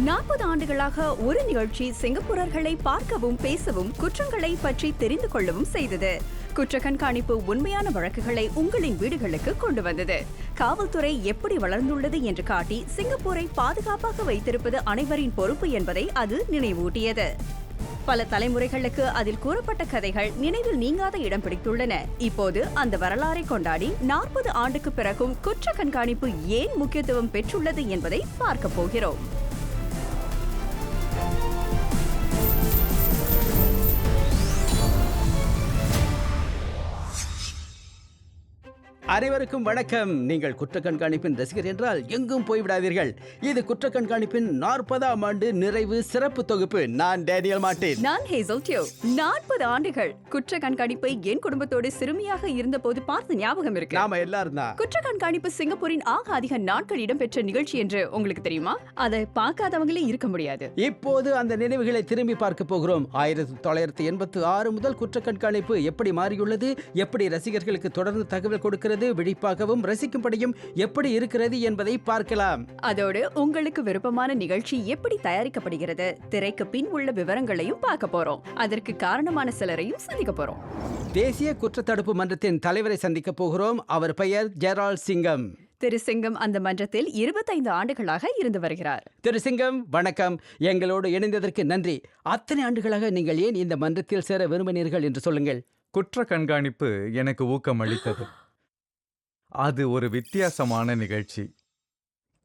40 ஆண்டுகளாக ஒரு நிகழ்ச்சி சிங்கப்பூரர்களை பார்க்கவும் பேசவும் குற்றங்களை பற்றி தெரிந்து கொள்ளவும் செய்தது. குற்ற கண்காணிப்பு உண்மையான வழக்குகளை உங்களின் வீடுகளுக்கு கொண்டு வந்தது. காவல்துறை எப்படி வளர்ந்துள்ளது என்று காட்டி சிங்கப்பூரை பாதுகாப்பாக வைத்திருப்பது அனைவரின் பொறுப்பு என்பதை அது நினைவூட்டியது. பல தலைமுறைகளுக்கு அதில் கூறப்பட்ட கதைகள் நினைவில் நீங்காத இடம் பிடித்துள்ளன. இப்போது அந்த வரலாறை கொண்டாடி 40 ஆண்டுக்கு பிறகும் குற்ற கண்காணிப்பு ஏன் முக்கியத்துவம் பெற்றுள்ளது என்பதை பார்க்க போகிறோம். அனைவருக்கும் வணக்கம். நீங்கள் குற்ற கண்காணிப்பின் ரசிகர் என்றால் எங்கும் போய்விடாதீர்கள். இது குற்ற கண்காணிப்பின் 40ஆம் ஆண்டு நிறைவு சிறப்பு தொகுப்பு. நான் டேனியல் மார்ட்டின். நான் ஹேசல் டியோ. 40 ஆண்டுகள் குற்ற கண்காணிப்பை என் குடும்பத்தோடு சிறுமியாக இருந்த போது பார்த்து ஞாபகம் இருக்கு. நாம எல்லாரும் தான். குற்ற கண்காணிப்பு சிங்கப்பூரின் ஆக அதிக நாட்கள் இடம்பெற்ற நிகழ்ச்சி என்று உங்களுக்கு தெரியுமா? அதை பார்க்காதவங்களே இருக்க முடியாது. இப்போது அந்த நினைவுகளை திரும்பி பார்க்க போகிறோம். 1986 முதல் குற்ற கண்காணிப்பு எப்படி மாறியுள்ளது, எப்படி ரசிகர்களுக்கு தொடர்ந்து தகவல் கொடுக்கிறது, விழிப்பாகவும் ரசிக்கும்படியும் எப்படி இருக்கிறது என்பதை பார்க்கலாம். அதோடு உங்களுக்கு விருப்பமான நிகழ்ச்சி எப்படி தயாரிக்கப்படுகிறது, திரைக்கு பின் உள்ள விவரங்களையும் பார்க்க போறோம். அதற்கு காரணமான சிலரையும் சந்திக்க போறோம். தேசிய குற்றத்தடுப்பு மன்றத்தின் தலைவரை சந்திக்க போகிறோம். அவர் பெயர் ஜெரால்ட் சிங்கம். திரு சிங்கம் அந்த மன்றத்தில் 25 ஆண்டுகளாக இருந்து வருகிறார். திரு சிங்கம் வணக்கம். எங்களோடு இணைந்ததற்கு நன்றி. அத்தனை ஆண்டுகளாக நீங்கள் ஏன் இந்த மன்றத்தில் சேர விரும்பினீர்கள் என்று சொல்லுங்கள். குற்ற கண்காணிப்பு எனக்கு ஊக்கம் அளித்தது. அது ஒரு வித்தியாசமான நிகழ்ச்சி.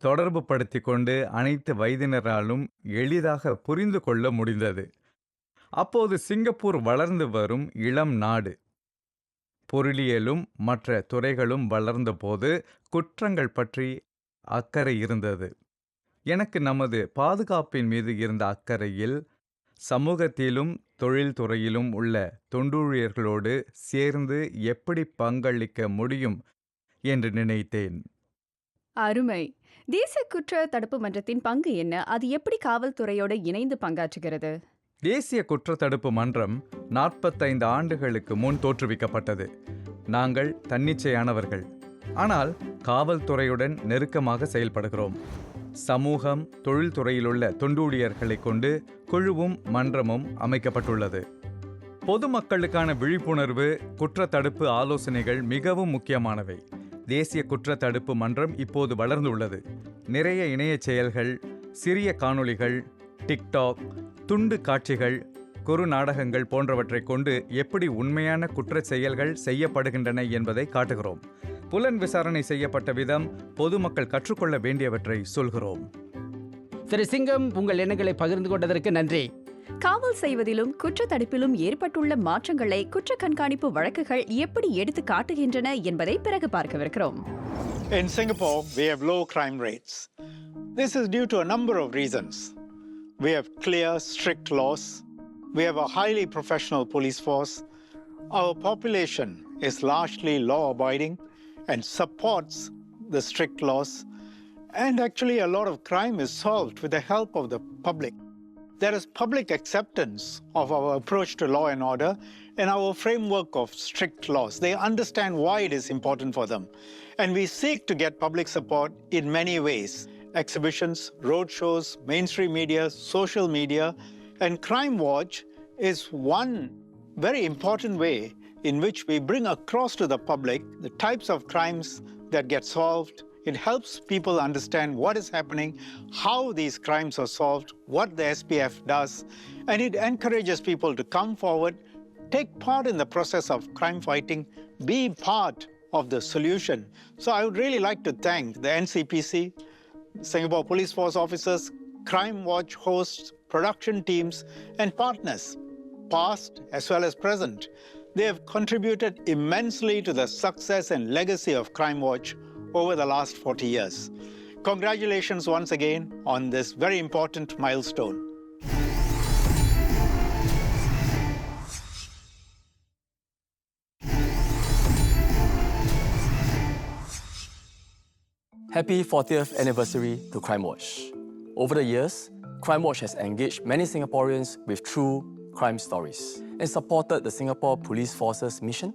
தொடர்பு படுத்தி கொண்டு அனைத்து வயதினராலும் எளிதாக புரிந்து கொள்ள முடிந்தது. அப்போது சிங்கப்பூர் வளர்ந்து வரும் இளம் நாடு. பொருளியலும் மற்ற துறைகளும் வளர்ந்தபோது குற்றங்கள் பற்றி அக்கறை இருந்தது. எனக்கு நமது பாதுகாப்பின் மீது இருந்த அக்கறையில் சமூகத்திலும் தொழில்துறையிலும் உள்ள தொண்டூழியர்களோடு சேர்ந்து எப்படி பங்களிக்க முடியும் என்று நினைத்தேன். அருமை. தேசிய குற்ற தடுப்பு மன்றத்தின் பங்கு என்ன? அது எப்படி காவல்துறையோடு இணைந்து பங்காற்றுகிறது? தேசிய குற்றத்தடுப்பு மன்றம் 45 ஆண்டுகளுக்கு முன் தோற்றுவிக்கப்பட்டது. நாங்கள் தன்னிச்சையானவர்கள், ஆனால் காவல்துறையுடன் நெருக்கமாக செயல்படுகிறோம். சமூகம், தொழில்துறையிலுள்ள தொண்டூழியர்களை கொண்டு குழுவும் மன்றமும் அமைக்கப்பட்டுள்ளது. பொதுமக்களுக்கான விழிப்புணர்வு, குற்றத்தடுப்பு ஆலோசனைகள் மிகவும் முக்கியமானவை. தேசிய குற்றத்தடுப்பு மன்றம் இப்போது வளர்ந்துள்ளது. நிறைய இணைய செயல்கள், சிறிய காணொளிகள், டிக்டாக், துண்டு காட்சிகள், குறு நாடகங்கள் போன்றவற்றை கொண்டு எப்படி உண்மையான குற்ற செயல்கள் செய்யப்படுகின்றன என்பதை காட்டுகிறோம். புலன் விசாரணை செய்யப்பட்ட விதம், பொதுமக்கள் கற்றுக்கொள்ள வேண்டியவற்றை சொல்கிறோம். திரு சிங்கம், உங்கள் எண்ணங்களை பகிர்ந்து கொண்டதற்கு நன்றி. காவல் செய்வதிலும் குற்ற தடுப்பிலும் ஏற்பட்டுள்ள மாற்றங்களை குற்ற கண்காணிப்பு வழக்குகள் எப்படி எடுத்து காட்டுகின்றன என்பதை பிறகு பார்க்கவிருக்கிறோம். In Singapore, we have low crime rates. This is due to a number of reasons. We have clear, strict laws. We have a highly professional police force. Our population is largely law-abiding and supports the strict laws. And actually, a lot of crime is solved with the help of the public. There is public acceptance of our approach to law and order and our framework of strict laws. They understand why it is important for them. And we seek to get public support in many ways. Exhibitions, roadshows, mainstream media, social media, and Crime Watch is one very important way in which we bring across to the public the types of crimes that get solved. It helps people understand what is happening, how these crimes are solved, what the SPF does, and it encourages people to come forward, take part in the process of crime fighting, be part of the solution. So I would really like to thank the NCPC, Singapore Police Force officers, Crime Watch hosts, production teams, and partners, past as well as present. They have contributed immensely to the success and legacy of Crime Watch over the last 40 years. Congratulations once again on this very important milestone. Happy 40th anniversary to Crime Watch. Over the years, Crime Watch has engaged many Singaporeans with true crime stories and supported the Singapore Police Force's mission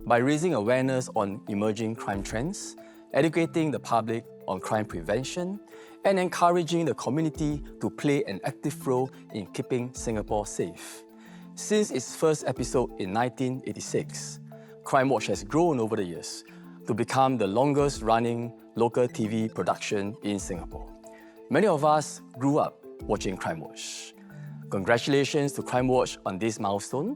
by raising awareness on emerging crime trends, educating the public on crime prevention, and encouraging the community to play an active role in keeping Singapore safe. Since its first episode in 1986, Crime Watch has grown over the years to become the longest-running local TV production in Singapore. Many of us grew up watching Crime Watch. Congratulations to Crime Watch on this milestone,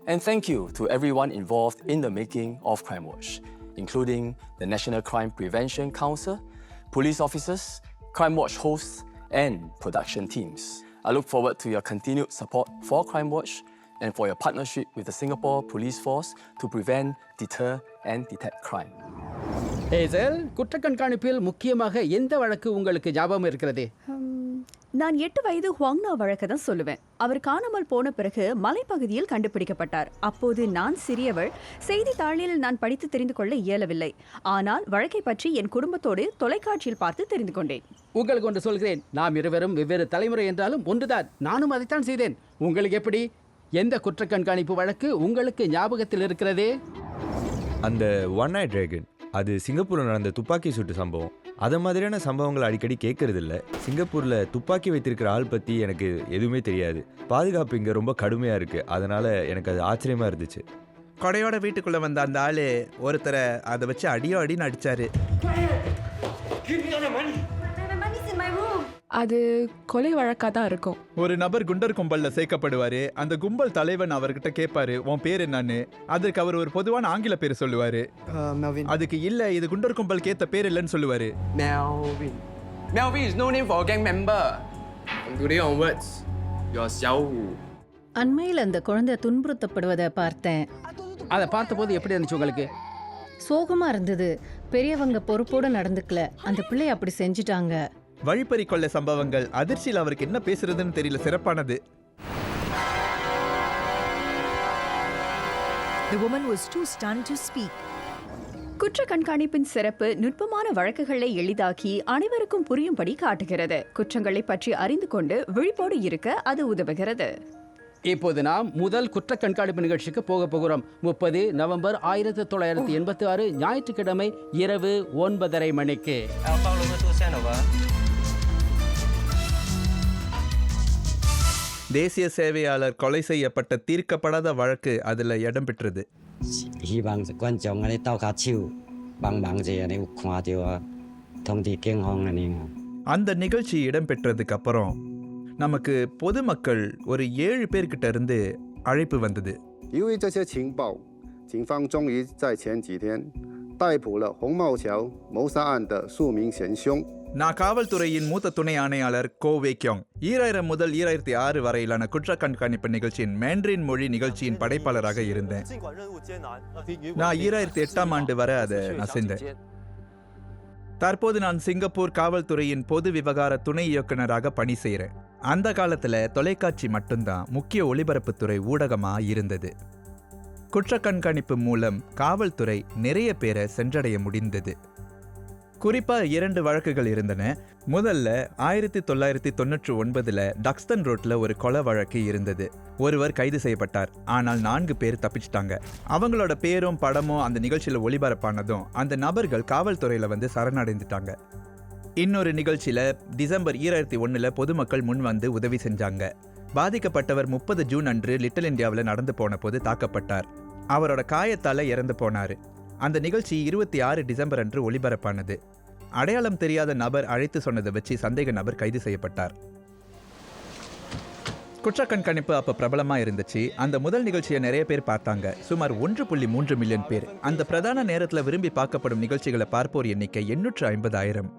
and thank you to everyone involved in the making of Crime Watch, including the National Crime Prevention Council, police officers, Crime Watch hosts, and production teams. I look forward to your continued support for Crime Watch and for your partnership with the Singapore Police Force to prevent, deter, and detect crime. Hazel, குற்ற கண்காணிப்பில் முக்கியமாக எந்த வழக்கு உங்களுக்கு ஞாபகம் இருக்கிறது? நான் 8 வயது ஹுவாங்னா வழக்கு தான் சொல்லுவேன். அவர் காணாமல் போன பிறகு மலைப்பகுதியில் கண்டுபிடிக்கப்பட்டார். அப்போது நான் சிறியவள். செய்தித்தாளில் நான் படித்து தெரிந்து கொள்ள இயலவில்லை. ஆனால் வழக்கை பற்றி என் குடும்பத்தோடு தொலைக்காட்சியில் பார்த்து தெரிந்து கொண்டேன். உங்களுக்கு ஒன்று சொல்கிறேன், நாம் இருவரும் வெவ்வேறு தலைமுறை என்றாலும் ஒன்றுதான். நானும் அதைத்தான் செய்தேன். உங்களுக்கு எப்படி? எந்த குற்ற கண்காணிப்பு வழக்கு உங்களுக்கு ஞாபகத்தில் இருக்கிறதே? அந்த ஒன் ஐ டிராகன், அது சிங்கப்பூரில் நடந்த துப்பாக்கி சூட்டு சம்பவம். அதை மாதிரியான சம்பவங்கள் அடிக்கடி கேட்கறது இல்லை. சிங்கப்பூரில் துப்பாக்கி வைத்திருக்கிற ஆள் பற்றி எனக்கு எதுவுமே தெரியாது. பாதுகாப்பு இங்கே ரொம்ப கடுமையாக இருக்குது. அதனால் எனக்கு அது ஆச்சரியமாக இருந்துச்சு. கொடையோட வீட்டுக்குள்ளே வந்த அந்த ஆள் ஒருத்தரை அதை வச்சு அடின்னு அடித்தார். அது கொலை வழக்காக தான் இருக்கும். ஒரு நபர் குண்டர் கும்பலில் சேர்க்கப்படுவார். அந்த கும்பல் தலைவன் அவர்கிட்ட கேட்பாரு, உன் பேர் என்னன்னு. அதற்கு அவர் ஒரு பொதுவான ஆங்கில பேர் சொல்லுவார். அதுக்கு இல்லை, இது குண்டர் கும்பலுக்கு ஏற்ற பேர் இல்லைன்னு சொல்லுவார். Melvin is no name for a gang member. From today onwards, you're Xiaowu. அண்மையில் அந்த குழந்தை துன்புறுத்தப்படுவதை பார்த்தேன். அதை பார்த்தபோது எப்படி இருந்துச்சு உங்களுக்கு? சோகமா இருந்தது. பெரியவங்க பொறுப்போடு நடந்துக்கல. அந்த பிள்ளை அப்படி செஞ்சுட்டாங்க. வழிப்பறி கொள்ளை சம்பவங்கள் அதிர்ச்சியில் அவருக்கு என்ன பேசுறதுன்னு தெரியல. சிறப்பானது. The woman was too stunned to speak. குற்ற கண்காணிப்பின் சிறப்பு நுட்பமான வழக்குகளை எளிதாக்கி அனைவருக்கும் புரியும்படி காட்டுகிறது. குற்றங்களை பற்றி அறிந்து கொண்டு விழிப்போடு இருக்க அது உதவுகிறது. இப்போது நாம் முதல் குற்ற கண்காணிப்பு நிகழ்ச்சிக்கு போக போகிறோம். 30 நவம்பர் 1986 ஞாயிற்றுக்கிழமை இரவு 9:30 மணிக்கு. தேசிய சேவையாளர் கொலை செய்யப்பட்ட தீர்க்கப்படாத வழக்கு அதில் இடம் பெற்றது. அந்த நிகழ்ச்சி இடம்பெற்றதுக்கு அப்புறம் நமக்கு பொதுமக்கள் ஒரு 7 பேர்கிட்ட இருந்து அழைப்பு வந்தது. நான் காவல்துறையின் மூத்த துணை ஆணையாளர் கோ வே கியோங். 2000 முதல் 2006 வரையிலான குற்ற கண்காணிப்பு நிகழ்ச்சியின் மேண்ட்ரின் மொழி நிகழ்ச்சியின் படைப்பாளராக இருந்தேன். நான் 2008ஆம் ஆண்டு வரை அதை செஞ்சேன். தற்போது நான் சிங்கப்பூர் காவல்துறையின் பொது விவகார துணை இயக்குநராக பணி செய்கிறேன். அந்த காலத்தில் தொலைக்காட்சி மட்டும்தான் முக்கிய ஒளிபரப்புத்துறை ஊடகமாக இருந்தது. குற்ற கண்காணிப்பு மூலம் காவல்துறை நிறைய பேரை சென்றடைய முடிந்தது. குறிப்பாக 2 வழக்குகள் இருந்தன. முதல்ல 1999 டக்ஸ்டன் ரோட்ல ஒரு கொலை வழக்கு இருந்தது. ஒருவர் கைது செய்யப்பட்டார். ஆனால் 4 பேர் தப்பிச்சிட்டாங்க. அவங்களோட பேரும் படமும் அந்த நிகழ்ச்சியில் ஒளிபரப்பானதும் அந்த நபர்கள் காவல்துறையில் வந்து சரணடைந்துட்டாங்க. இன்னொரு நிகழ்ச்சியில் டிசம்பர் 2001 பொதுமக்கள் முன் வந்து உதவி செஞ்சாங்க. பாதிக்கப்பட்டவர் 30 ஜூன் அன்று லிட்டில் இந்தியாவில் நடந்து போன போது தாக்கப்பட்டார். அவரோட காயத்தால் இறந்து போனார். அந்த நிகழ்ச்சி 26 டிசம்பர் அன்று ஒளிபரப்பானது. அடையாளம் தெரியாத நபர் அழைத்து சொன்னதை வச்சு சந்தேக நபர் கைது செய்யப்பட்டார். குற்ற கண்காணிப்பு அப்போ பிரபலமாக இருந்துச்சு. அந்த முதல் நிகழ்ச்சியை நிறைய பேர் பார்த்தாங்க. சுமார் 1.3 மில்லியன் பேர். அந்த பிரதான நேரத்தில் விரும்பி பார்க்கப்படும் நிகழ்ச்சிகளை பார்ப்போர் எண்ணிக்கை 850,000.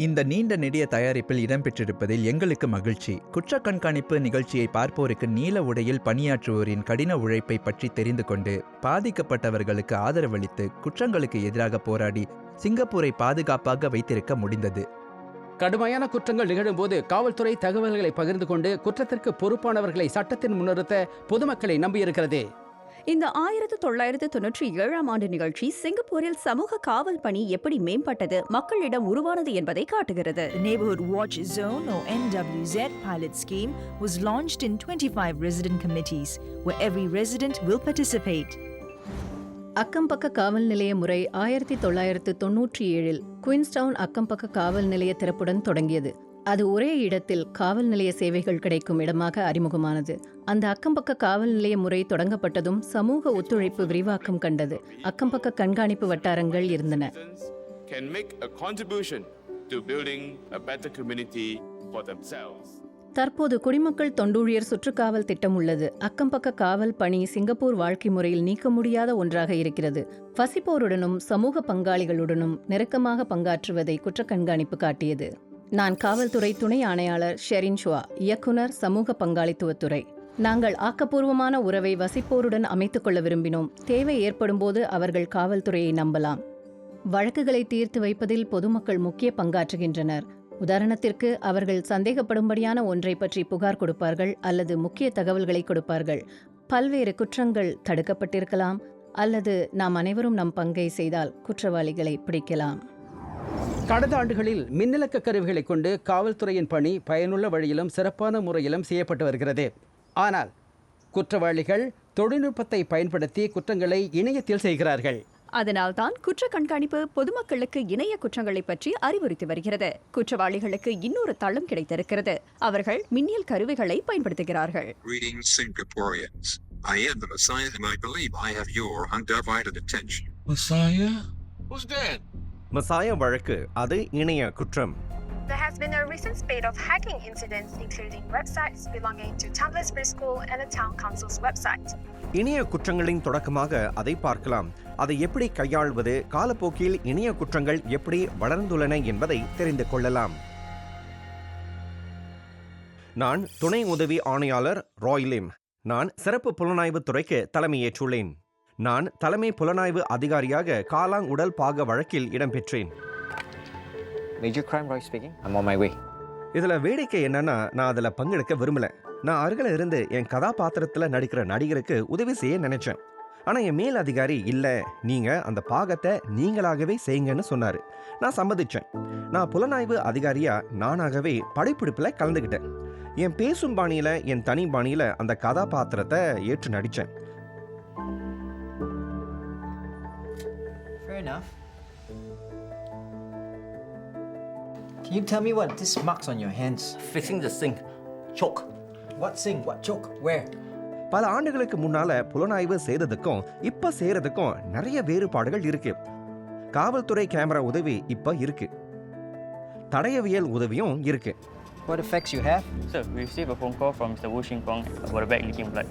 இந்த நீண்ட நெடிய தயாரிப்பில் இடம்பெற்றிருப்பதில் எங்களுக்கு மகிழ்ச்சி. குற்ற கண்காணிப்பு நிகழ்ச்சியை பார்ப்போருக்கு நீல உடையில் பணியாற்றுவோரின் கடின உழைப்பை பற்றி தெரிந்து கொண்டு பாதிக்கப்பட்டவர்களுக்கு ஆதரவளித்து குற்றங்களுக்கு எதிராக போராடி சிங்கப்பூரை பாதுகாப்பாக வைத்திருக்க முடிந்தது. கடுமையான குற்றங்கள் நிகழும்போது காவல்துறை தகவல்களை பகிர்ந்து கொண்டு குற்றத்திற்கு பொறுப்பானவர்களை சட்டத்தின் முன்னிறுத்த பொதுமக்களை நம்பியிருக்கிறது. இந்த 1997ஆம் ஆண்டு நிகழ்ச்சி சிங்கப்பூரில் சமூக காவல் பணி எப்படி மேம்பட்டது, மக்களிடம் உருவானது என்பதை காட்டுகிறது. The Neighborhood Watch Zone or NWZ pilot scheme was launched in 25 resident committees where every resident will participate. அக்கம்பக்க காவல் நிலைய முறை 1997இல் குயின்ஸ்டவுன் அக்கம்பக்க காவல் நிலைய திறப்புடன் தொடங்கியது. அது ஒரே இடத்தில் காவல் நிலைய சேவைகள் கிடைக்கும் இடமாக அறிமுகமானது. அந்த அக்கம்பக்க காவல் நிலைய முறை தொடங்கப்பட்டதும் சமூக ஒத்துழைப்பு விரிவாக்கம் கண்டது. அக்கம்பக்க கண்காணிப்பு வட்டாரங்கள் இருந்தன. தற்போது குடிமக்கள் தொண்டூழியர் சுற்றுக்காவல் திட்டம் உள்ளது. அக்கம்பக்க காவல் பணி சிங்கப்பூர் வாழ்க்கை முறையில் நீக்க முடியாத ஒன்றாக இருக்கிறது. வசிப்போருடனும் சமூக பங்காளிகளுடனும் நெருக்கமாக பங்காற்றுவதை குற்ற கண்காணிப்பு காட்டியது. நான் காவல்துறை துணை ஆணையாளர் ஷெரின் ஷுவா, இயக்குனர் சமூக பங்காளித்துவத்துறை. நாங்கள் ஆக்கப்பூர்வமான உறவை வசிப்போருடன் அமைத்துக் கொள்ள விரும்பினோம். தேவை ஏற்படும்போது அவர்கள் காவல்துறையை நம்பலாம். வழக்குகளை தீர்த்து வைப்பதில் பொதுமக்கள் முக்கிய பங்காற்றுகின்றனர். உதாரணத்திற்கு, அவர்கள் சந்தேகப்படும்படியான ஒன்றை பற்றி புகார் கொடுப்பார்கள் அல்லது முக்கிய தகவல்களை கொடுப்பார்கள். பல்வேறு குற்றங்கள் தடுக்கப்பட்டிருக்கலாம் அல்லது நாம் அனைவரும் நம் பங்கை செய்தால் குற்றவாளிகளை பிடிக்கலாம். கடந்த ஆண்டுகளில் மின்னலக்க கருவிகளை கொண்டு காவல்துறையின் பணி பயனுள்ள வழியிலும் சிறப்பான முறையிலும் செய்யப்பட்டு வருகிறது. ஆனால் குற்றவாளிகள் தொழில்நுட்பத்தை பயன்படுத்தி குற்றங்களை இணையத்தில் செய்கிறார்கள். அதனால்தான் குற்ற கண்காணிப்பு பொதுமக்களுக்கு இணைய குற்றங்களை பற்றி அறிவுறுத்தி வருகிறது. குற்றவாளிகளுக்கு இன்னொரு தளம் கிடைத்திருக்கிறது. அவர்கள் மின்னியல் கருவிகளை பயன்படுத்துகிறார்கள். I am the Messiah and I believe I have your undivided attention. Messiah? Who's dead? Messiah வழக்கு அது இணைய குற்றம். There has been a recent spate of hacking incidents including websites belonging to Tumblr's preschool and the town council's website. இணைய குற்றங்களின் தொடக்கமாக அதை பார்க்கலாம். அதை எப்படி கையாள்வது, காலப்போக்கில் இணைய குற்றங்கள் எப்படி வளர்ந்துள்ளன என்பதை தெரிந்து கொள்ளலாம். நான் துணை உதவி ஆணையாளர் ராய் லிம். நான் சிறப்பு புலனாய்வு துறைக்கு தலைமையேற்றுள்ளேன். நான் தலைமை புலனாய்வு அதிகாரியாக காலாங் உடல் பாக வழக்கில் இடம்பெற்றேன். Major crime, Roy speaking. I'm on my way. இதுல வேடிக்கை என்னன்னா, நான் அதுல பங்கெடுக்க விரும்பல. நான் அருகில இருந்து என் கதாபாத்திரத்துல நடிக்கிற நடிகருக்கு உதவி செய்ய நினைச்சேன். ஆனா என் மேல் அதிகாரி இல்ல, நீங்க அந்த பாகத்தை நீங்களாகவே செய்யுங்கன்னு சொன்னாரு. நான் சம்மதிச்சேன். நான் புலனாய்வு அதிகாரியா நானாகவே படைப்பிடிப்புல கலந்துகிட்டேன். என் பேசும் பாணியில, என் தனி பாணியில அந்த கதாபாத்திரத்தை ஏற்று நடிச்சேன். Fair enough. Can you tell me what this marks on your hands? Fixing the sink. Choke. What sink? What choke? Where? பல ஆண்டுகளுக்கு முன்னால புலனாய்வு செய்ததுக்கும் இப்ப செய்யறதுக்கும் நிறைய வேறுபாடுகள் இருக்கு. காவல்துறை கேமரா உதவி இப்ப இருக்கு. தடயவியல் உதவியும் இருக்கு. What effects you have? Sir, we received a phone call from Mr. Wu Xingfeng about a bag leaking blood.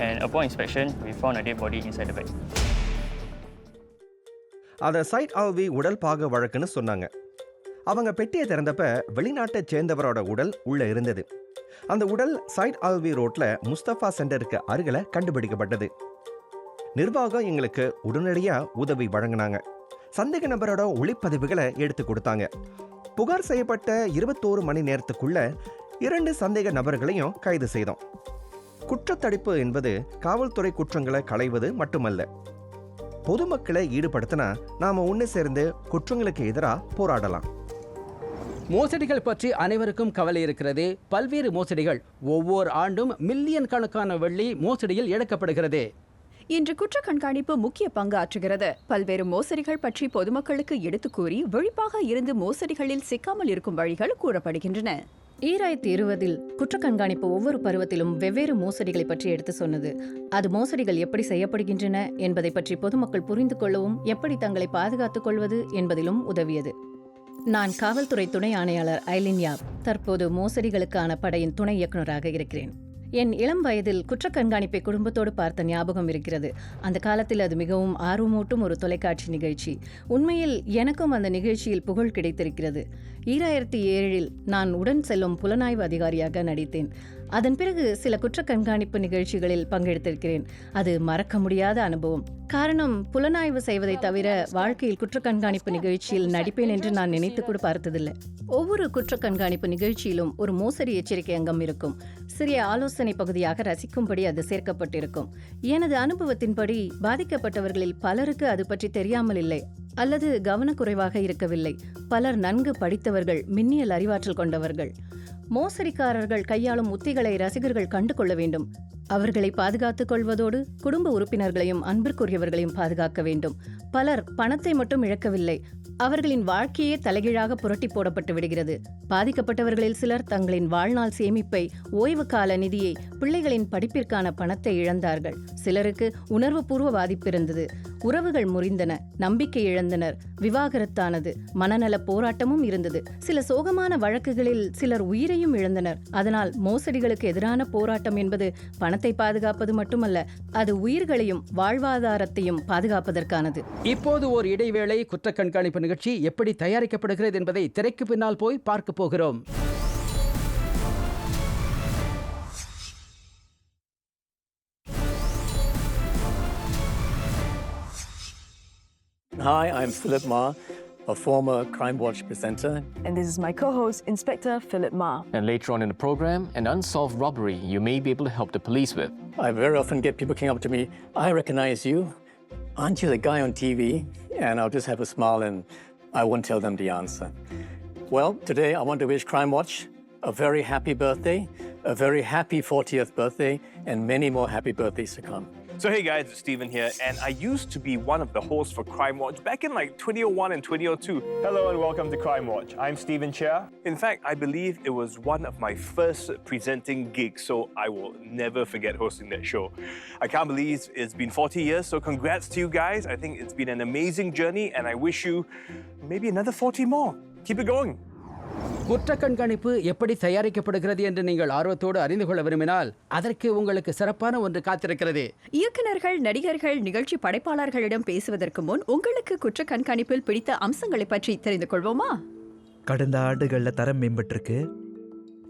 And upon inspection, we found a dead body inside the bag. அத side Alvi உடல் பாக வழக்குன்னு சொன்னாங்க. அவங்க பெட்டியை திறந்தப்ப வெளிநாட்டை சேர்ந்தவரோட உடல் உள்ள இருந்தது. அந்த உடல் சைட் ஆல்வி ரோட்ல முஸ்தபா சென்டருக்கு அருகில கண்டுபிடிக்கப்பட்டது. நிர்வாகம் எங்களுக்கு உடனடியா உதவி வழங்கினாங்க. சந்தேக நபரோட ஒளிப்பதிவுகளை எடுத்து கொடுத்தாங்க. புகார் செய்யப்பட்ட 21 மணி நேரத்துக்குள்ள 2 சந்தேக நபர்களையும் கைது செய்தோம். குற்றத்தடுப்பு என்பது காவல்துறை குற்றங்களை களைவது மட்டுமல்ல. பொதுமக்களை ஈடுபடுத்தினா நாம ஒன்று சேர்ந்து குற்றங்களுக்கு எதிராக போராடலாம். மோசடிகள் பற்றி அனைவருக்கும் கவலை இருக்கிறது. பல்வேறு மோசடிகள் ஒவ்வொரு ஆண்டும் மில்லியன் கணக்கான வெள்ளி மோசடியில் இழக்கப்படுகிறது. இன்று குற்ற கண்காணிப்பு முக்கிய பங்கு ஆற்றுகிறது. பல்வேறு மோசடிகள் பற்றி பொதுமக்களுக்கு எடுத்துக் கூறி விழிப்பாக இருந்து மோசடிகளில் சிக்காமல் இருக்கும் வழிகள் கூறப்படுகின்றன. 2020இல் குற்ற கண்காணிப்பு ஒவ்வொரு பருவத்திலும் வெவ்வேறு மோசடிகளை பற்றி எடுத்து சொன்னது. அது மோசடிகள் எப்படி செய்யப்படுகின்றன என்பதை பற்றி பொதுமக்கள் புரிந்து கொள்ளவும் எப்படி தங்களை பாதுகாத்துக் கொள்வது என்பதிலும் உதவியது. நான் காவல்துறை துணை ஆணையாளர் ஐலின் யாப். தற்போது மோசடிகளுக்கான படையின் துணை இயக்குநராக இருக்கிறேன். என் இளம் வயதில் குற்ற கண்காணிப்பை குடும்பத்தோடு பார்த்த ஞாபகம் இருக்கிறது. அந்த காலத்தில் அது மிகவும் ஆர்வமூட்டும் ஒரு தொலைக்காட்சி நிகழ்ச்சி. உண்மையில் எனக்கும் அந்த நிகழ்ச்சியில் புகழ் கிடைத்திருக்கிறது. 2007இல் நான் உடன் செல்லும் புலனாய்வு அதிகாரியாக நடித்தேன். அதன் பிறகு சில குற்ற கண்காணிப்பு நிகழ்ச்சிகளில் பங்கெடுத்திருக்கிறேன். அது மறக்க முடியாத அனுபவம். காரணம், புலனாய்வு செய்வதை தவிர வாழ்க்கையில் குற்ற கண்காணிப்பு நிகழ்ச்சியில் நடிப்பேன் என்று நான் நினைத்து கூட பார்த்ததில்லை. ஒவ்வொரு குற்ற கண்காணிப்பு நிகழ்ச்சியிலும் ஒரு மோசடி எச்சரிக்கை அங்கம் இருக்கும். சிறிய ஆலோசனை பகுதியாக ரசிக்கும்படி அது சேர்க்கப்பட்டிருக்கும். எனது அனுபவத்தின்படி பாதிக்கப்பட்டவர்களில் பலருக்கு அது பற்றி தெரியாமல் இல்லை அல்லது கவனக்குறைவாக இருக்கவில்லை. பலர் நன்கு படித்தவர்கள், மின்னியல் அறிவாற்றல் கொண்டவர்கள். மோசடிக்காரர்கள் கையாளும் உத்திகளை ரசிகர்கள் கண்டு கொள்ள வேண்டும். அவர்களை பாதுகாத்துக் கொள்வதோடு குடும்ப உறுப்பினர்களையும் அன்பிற்குரியவர்களையும் பாதுகாக்க வேண்டும். பலர் பணத்தை மட்டும் இழக்கவில்லை, அவர்களின் வாழ்க்கையே தலைகீழாக புரட்டி போடப்பட்டு விடுகிறது. பாதிக்கப்பட்டவர்களில் சிலர் தங்களின் வாழ்நாள் சேமிப்பை, ஓய்வு கால நிதியை, பிள்ளைகளின் படிப்பிற்கான பணத்தை இழந்தார்கள். சிலருக்கு உணர்வுபூர்வ பாதிப்பு இருந்தது, உறவுகள் முறிந்தன, நம்பிக்கை இழந்தனர், விவாகரத்தானது, மனநல போராட்டமும் இருந்தது. சில சோகமான வழக்குகளில் சிலர் உயிரையும் இழந்தனர். அதனால் மோசடிகளுக்கு எதிரான போராட்டம் என்பது பணத்தை பாதுகாப்பது மட்டுமல்ல, அது உயிர்களையும் வாழ்வாதாரத்தையும் பாதுகாப்பதற்கானது. இப்போது ஒரு இடைவேளை. குற்ற கண்காணிப்பு நிகழ்ச்சி எப்படி தயாரிக்கப்படுகிறது என்பதை திரைக்கு பின்னால் போய் பார்க்க போகிறோம். Hi, I'm Philip Ma, a former Crime Watch presenter. And this is my co-host, Inspector Philip Ma. And later on in the program, an unsolved robbery you may be able to help the police with. I very often get people coming up to me, I recognize you. Aren't you the guy on TV? And I'll just have a smile and I won't tell them the answer. Well, today I want to wish Crime Watch a very happy birthday, a very happy 40th birthday, and many more happy birthdays to come. So hey guys, it's Steven here, and I used to be one of the hosts for Crime Watch back in like 2001 and 2002. Hello and welcome to Crime Watch. I'm Steven Chia. In fact, I believe it was one of my first presenting gigs, so I will never forget hosting that show. I can't believe it's been 40 years, so congrats to you guys. I think it's been an amazing journey, and I wish you maybe another 40 more. Keep it going. குற்ற கண்காணிப்பு எப்படி தயாரிக்கப்படுகிறது என்று நீங்கள் ஆர்வத்தோடு அறிந்து கொள்ள விரும்பினால் அதற்கு உங்களுக்கு சிறப்பான ஒன்று காத்திருக்கிறது. இயக்குநர்கள், நடிகர்கள், நிகழ்ச்சி படைப்பாளர்களிடம் பேசுவதற்கு முன் உங்களுக்கு குற்ற கண்காணிப்பில் பிடித்த அம்சங்களை பற்றி தெரிந்து கொள்வோமா? கடந்த ஆண்டுகளில் தரம் மேம்பட்டிருக்கு.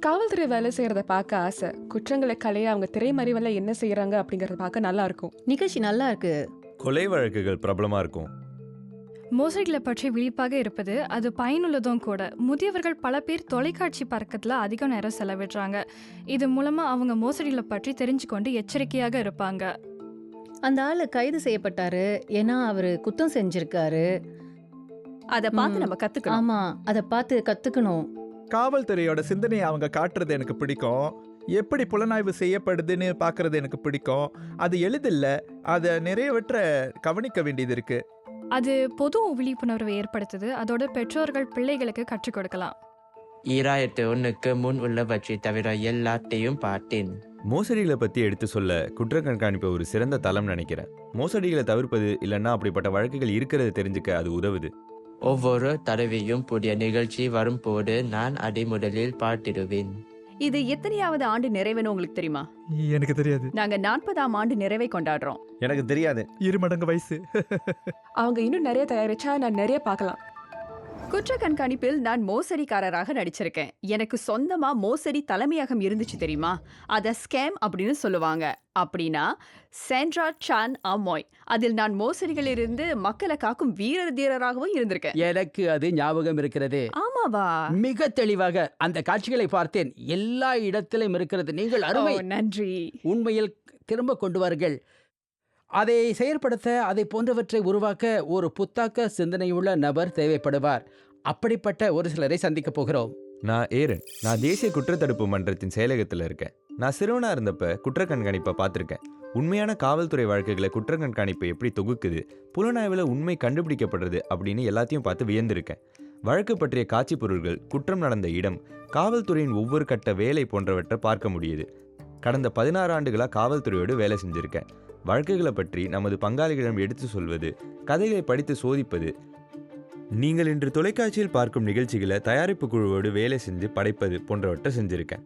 காவல்துறை வேலை செய்யறத பார்க்க ஆசை. குற்றங்களை கலைய அவங்க திரைமறைவில் என்ன செய்யறாங்க அப்படிங்கறத பார்க்க நல்லா இருக்கும். நிகழ்ச்சி நல்லா இருக்கு. கொலை வழக்குகள் பிரபலமா இருக்கும். மோசடிகளை பற்றி விழிப்பாக இருப்பது அது பயனுள்ளதும் கூட. முதியவர்கள் பல பேர் தொலைக்காட்சி பறக்கத்தில் அதிக நேரம் செலவிடுறாங்க. இது மூலமாக அவங்க மோசடிகளை பற்றி தெரிஞ்சுக்கொண்டு எச்சரிக்கையாக இருப்பாங்க. அந்த ஆள் கைது செய்யப்பட்டாரு, ஏன்னா அவர் குத்தம் செஞ்சிருக்காரு. அதை பார்த்து நம்ம கற்றுக்கணும். ஆமா, அதை பார்த்து கற்றுக்கணும். காவல்துறையோட சிந்தனையை அவங்க காட்டுறது எனக்கு பிடிக்கும். எப்படி புலனாய்வு செய்யப்படுதுன்னு பார்க்கறது எனக்கு பிடிக்கும். அது எளிதில்லை, அதை நிறையவற்றை கவனிக்க வேண்டியது இருக்கு. அது பொது விழிப்புணர்வை ஏற்படுத்துது. அதோட பெற்றோர்கள் பிள்ளைகளுக்கு கற்றுக் கொடுக்கலாம். 2001க்கு முன் உள்ளவற்றை தவிர எல்லாத்தையும் பார்த்தேன். மோசடிகளை பற்றி எடுத்து சொல்ல குற்ற கண்காணிப்பு ஒரு சிறந்த தளம் நினைக்கிறேன். மோசடிகளை தவிர்ப்பது இல்லைன்னா அப்படிப்பட்ட வழக்குகள் இருக்கிறது தெரிஞ்சுக்க அது உதவுது. ஒவ்வொரு தடவையும் புதிய நிகழ்ச்சி வரும்போது நான் அதை முதலில் பார்த்திடுவேன். இது எத்தனையாவது ஆண்டு நிறைவுன்னு உங்களுக்கு தெரியுமா? எனக்கு தெரியாது. நாங்க 40ஆம் ஆண்டு நிறைவை கொண்டாடுறோம். எனக்கு தெரியாது. 2 மடங்கு வயசு. அவங்க இன்னும் நிறைய தயாரிச்சா நான் நிறைய பார்க்கலாம். குற்ற கண்காணிப்பில் நான் மோசடிக்காரராக நடிச்சிருக்கேன். எனக்கு சொந்தமா மோசடி தலைமையகம் இருந்துச்சு தெரியுமா? அதை ஸ்கேம் அப்படின்னு சொல்லுவாங்க. அப்படின்னா சென்ட்ரா சான் அமோய். அதில் நான் மோசடிகளிலிருந்து மக்களை காக்கும் வீரர் தீரராகவும் இருந்திருக்கேன். எனக்கு அது ஞாபகம் இருக்கிறது. ஆமாவா? மிக தெளிவாக அந்த காட்சிகளை பார்த்தேன். எல்லா இடத்திலும் இருக்கிறது. நீங்கள் அருமை. நன்றி. உண்மையில் திரும்ப கொண்டு வாருங்கள். அதை செயற்படுத்த, அதை போன்றவற்றை உருவாக்க ஒரு புத்தாக்க சிந்தனையுள்ள நபர் தேவைப்படுவார். அப்படிப்பட்ட ஒரு சிலரை சந்திக்க போகிறோம். நான் ஏரன். நான் தேசிய குற்றத்தடுப்பு மன்றத்தின் செயலகத்தில் இருக்கேன். நான் சிறுவனாக இருந்தப்ப குற்ற கண்காணிப்பை பார்த்துருக்கேன். உண்மையான காவல்துறை வழக்குகளை குற்ற கண்காணிப்பு எப்படி தொகுக்குது, புலனாய்வில் உண்மை கண்டுபிடிக்கப்படுறது அப்படின்னு எல்லாத்தையும் பார்த்து வியந்திருக்கேன். வழக்கு பற்றிய காட்சி பொருள்கள், குற்றம் நடந்த இடம், காவல்துறையின் ஒவ்வொரு கட்ட வேலை போன்றவற்றை பார்க்க முடியுது. கடந்த 16 ஆண்டுகளாக காவல்துறையோடு வேலை செஞ்சுருக்கேன். வழக்குகளை பற்றி நமது பங்காளிகளிடம் எடுத்து சொல்வது, கதைகளை படித்து சோதிப்பது. நீங்கள் இன்று தொலைக்காட்சியில் பார்க்கும் நிகழ்ச்சிகளை தயாரிப்பு குழுவோடு வேலை செஞ்சு படைப்பது போன்றவற்றை செஞ்சுருக்கேன்.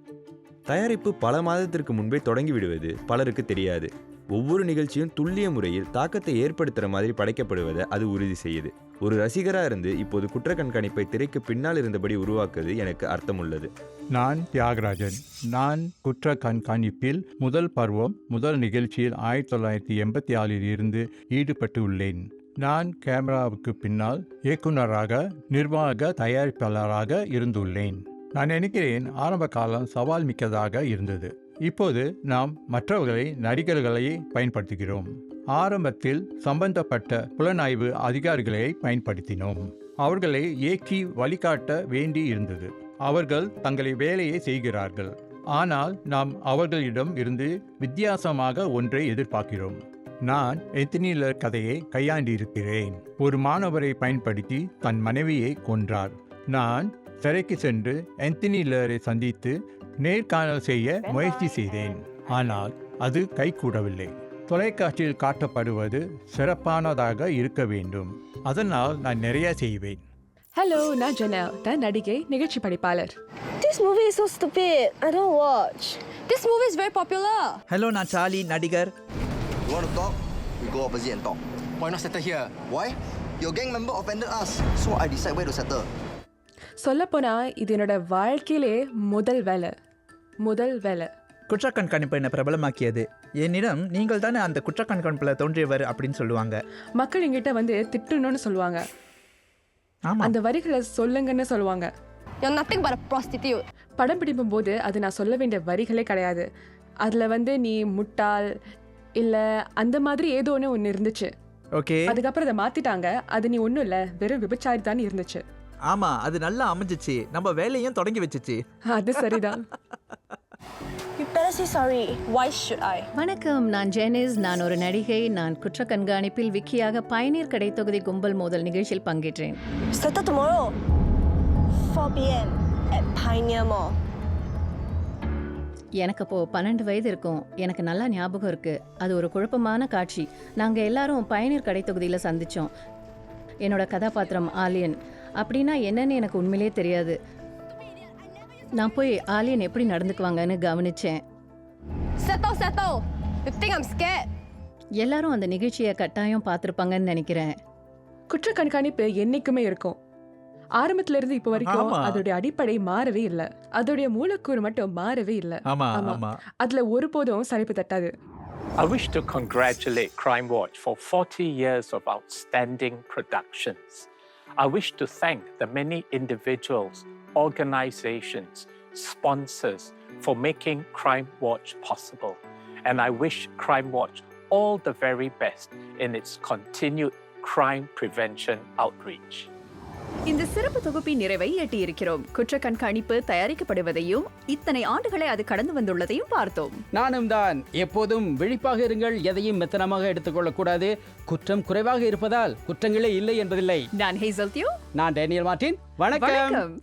தயாரிப்பு பல மாதத்திற்கு முன்பே தொடங்கி விடுவது பலருக்கு தெரியாது. ஒவ்வொரு நிகழ்ச்சியும் துல்லிய முறையில் தாக்கத்தை ஏற்படுத்துகிற மாதிரி படைக்கப்படுவதை அது உறுதி செய்யுது. ஒரு ரசிகராக இருந்து இப்போது குற்ற கண்காணிப்பை திரைக்கு பின்னால் இருந்தபடி உருவாக்குவது எனக்கு அர்த்தமுள்ளது. நான் தியாகராஜன். நான் குற்ற கண்காணிப்பில் முதல் பருவம் முதல் நிகழ்ச்சியில் 1984 இருந்து ஈடுபட்டு உள்ளேன். நான் கேமராவுக்கு பின்னால் இயக்குநராக, நிர்வாக தயாரிப்பாளராக இருந்துள்ளேன். நான் நினைக்கிறேன் ஆரம்ப காலம் சவால் மிக்கதாக இருந்தது. இப்போது நாம் மற்றவர்களை நடிகர்களை பயன்படுத்துகிறோம். ஆரம்பத்தில் சம்பந்தப்பட்ட புலனாய்வு அதிகாரிகளை பயன்படுத்தினோம். அவர்களை இயக்கி வழிகாட்ட வேண்டி இருந்தது. அவர்கள் தங்களை வேலையை செய்கிறார்கள். ஆனால் நாம் அவர்களிடம் இருந்து வித்தியாசமாக ஒன்றை எதிர்பார்க்கிறோம். நான் எத்தனி லர் கதையை கையாண்டிருக்கிறேன். ஒரு மாணவரை பயன்படுத்தி தன் மனைவியை கொன்றார். நான் சிறைக்கு சென்று ஆந்தனி லரை சந்தித்து நேர்காணல் செய்ய முயற்சி செய்தேன். ஆனால் அது கைகூடவில்லை. தொலைக்காட்சியில் காட்டப்படுவது சிறப்பானதாக இருக்க வேண்டும். அதனால் நான் நிறைய செய்வேன். ஹலோ, நான் ஜெனல், தான் நடிகை, நிகழ்ச்சி படைப்பாளர். This movie is so stupid. I don't watch. This movie is very popular. Hello, நான் சார்லி, நடிகர். You want to talk? We go opposite and talk. Why not settle here? Why? Your gang member offended us, so I decide where to settle. சொல்லப்போனால் இது என்னோட வாழ்க்கையிலே முதல் வேலை. குற்ற கண்காணிப்பு என்னை பிரபலமாக்கியது. என்னிடம் நீங்கள் தானே அந்த குற்ற கண்காணிப்பில் தோன்றியவர் அப்படின்னு சொல்லுவாங்க. மக்கள் எங்கிட்ட வந்து திட்டணும்னு சொல்லுவாங்க. அந்த வரிகளை சொல்லுங்கன்னு சொல்லுவாங்க. You're nothing but a prostitute. படம் பிடிக்கும் போது அது நான் சொல்ல வேண்டிய வரிகளே கிடையாது. அதில் வந்து நீ முட்டாள் இல்லை அந்த மாதிரி ஏதோ ஒன்று இருந்துச்சு. ஓகே. அதுக்கப்புறம் அதை மாற்றிட்டாங்க. அது நீ ஒன்றும் இல்லை, வெறும் விபச்சாரி தான் இருந்துச்சு. ஆமாம், அது நல்லா அமைஞ்சிச்சு. நம்ம வேலையும் தொடங்கி வச்சிச்சு. அது சரிதான். You better say sorry. Why should I? வணக்கம், நான் ஜெனிஸ். நான் ஒரு நடிகை. நான் குற்ற கண்காணிப்பில் விக்கியாக பயனீர் கடை தொகுதி கும்பல் மோதல் நிகழ்ச்சியில் பங்கேற்றேன். Started tomorrow, 4 p.m. at Pioneer Mall. எனக்கு அப்போது 12 வயது இருக்கும். எனக்கு நல்லா ஞாபகம் இருக்குது. அது ஒரு குழப்பமான காட்சி. நாங்கள் எல்லாரும் பயனீர் கடை தொகுதியில் சந்தித்தோம். என்னோட கதாபாத்திரம் ஆலியன். அப்படின்னா என்னன்னு எனக்கு உண்மையிலே தெரியாது. நான் போய் ஆலியன் எப்படி நடந்துக்குவாங்கன்னு கவனிச்சேன். Settle. You think I'm scared? எல்லாரும் அந்த நிகழ்ச்சியை கட்டாயம் பார்த்துருப்பாங்கன்னு நினைக்கிறேன். குற்ற கண்காணிப்பு என்னைக்குமே இருக்கும். ஆரம்பத்துல இருந்து இப்போ வரைக்கும் அதோடைய அடிப்படை மாறவே இல்லை. அதோடைய மூலக்கூறு மட்டும் மாறவே இல்லை. அதுல ஒருபோதும் சலிப்பு தட்டாது. I wish to congratulate Crime Watch for 40 years of outstanding productions. I wish to thank the many individuals, organizations, sponsors for making Crime Watch possible. And I wish Crime Watch all the very best in its continued crime prevention outreach. இந்த சிறப்பு தொகுப்பின் நிறைவை எட்டியிருக்கிறோம். குற்ற கண்காணிப்பு தயாரிக்கப்படுவதையும் இத்தனை ஆண்டுகளை அது கடந்து வந்துள்ளதையும் பார்த்தோம். நானும் தான். எப்போதும் விழிப்பாக இருங்கள். எதையும் மெத்தனமாக எடுத்துக்கொள்ளக்கூடாது. குற்றம் குறைவாக இருப்பதால் குற்றங்களே இல்லை என்பதில்லை. நான் ஹேசல் தியோ. நான் டேனியல் மார்டின். வணக்கம்.